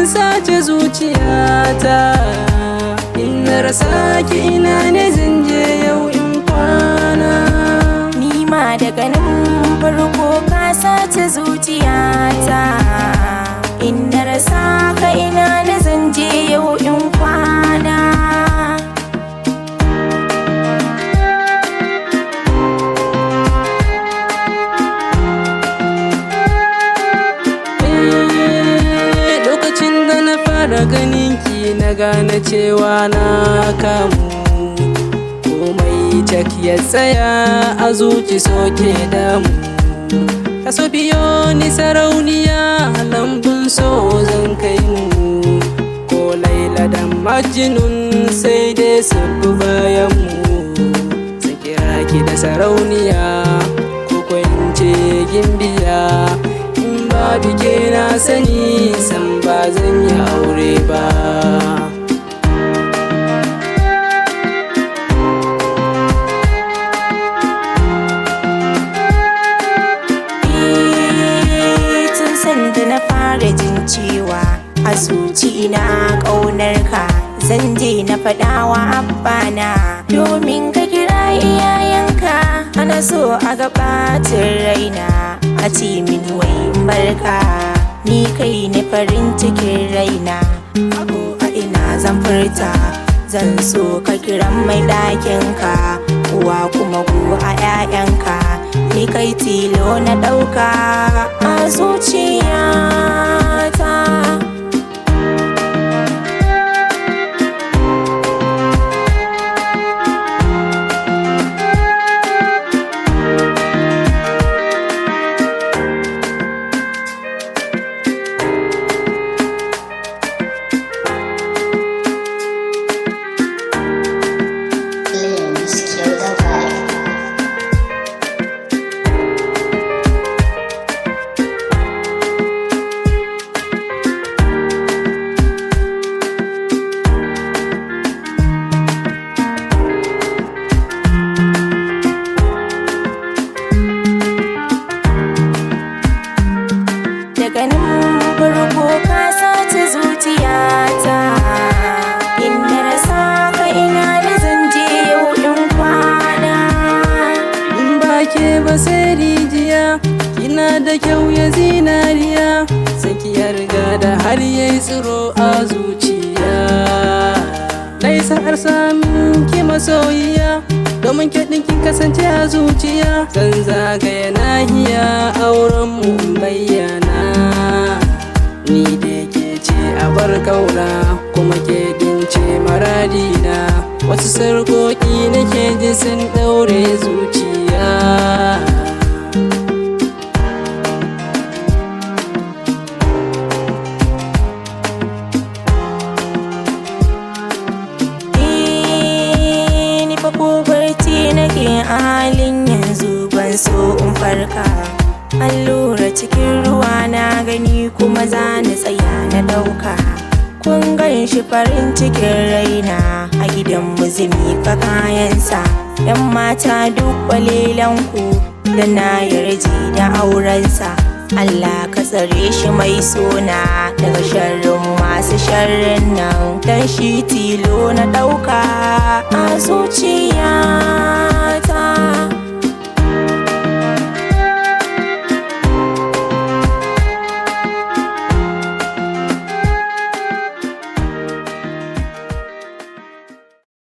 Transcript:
sace zuciyata. In na rasa ki ina ne zan je yau in kwana. Ni ma daga nan farko ka sace zuciyata. In na rasa ka ina ne zan je yau in kwana. Da ganinki na gane cewa na kamu, komai cak ya tsaya a zuci soke damu. Kaso biyo ni sarauniya lambun so zan kai mu, ko Laila da Majnun sai dai su bi bayan mu. Su kira ki da sarauniya ko kwance gimbiya, babu ke na sani san ba zan yi aure ba. Tun sanda na fara jin cewa a zuci ina ƙaunar ka, zan je na faɗawa abbana domin ka kira iyayenka. Ana so a gabatar raina a ce min wai barka, ni kai ne farin cikin raina. Ko a ina zan furta, zan so ka kiran mai ɗakinka, uwa kuma ku a 'ya'yanka. Ni kai tilo na ɗauka a zuciyata. Daga nan farko ka sace zuciyata. In na rasa ka ina da zan je yau in kwana. In ba ke ba sai rijiya, kina da kyau ya zinariya, saki ya riga da har yayi tsiro a zuciya. Dai sa'ar samun ki masoyiya, domin ke ɗin kin kasance a zuciya. Zan zagaya nahiya auren mu bayyana, ni da ke ce a bar kauna kuma ke dince maradina. Wasu sarƙoƙi nake ji sun ɗaure zuciya. Ko barci nake a halin yanzu ban so in farka. Allura cikin ruwa na gani kuma za ni tsaya na ɗauka. Kun gan shi farin cikin raina a gidan muzumi ka kayansa. 'Yan mata duk kwalelanku da na yarje da aurensa. Allah ka tsare shi mai sona daga sharrin masu sharrin nan, dan shi tilo na ɗauka a zuciya.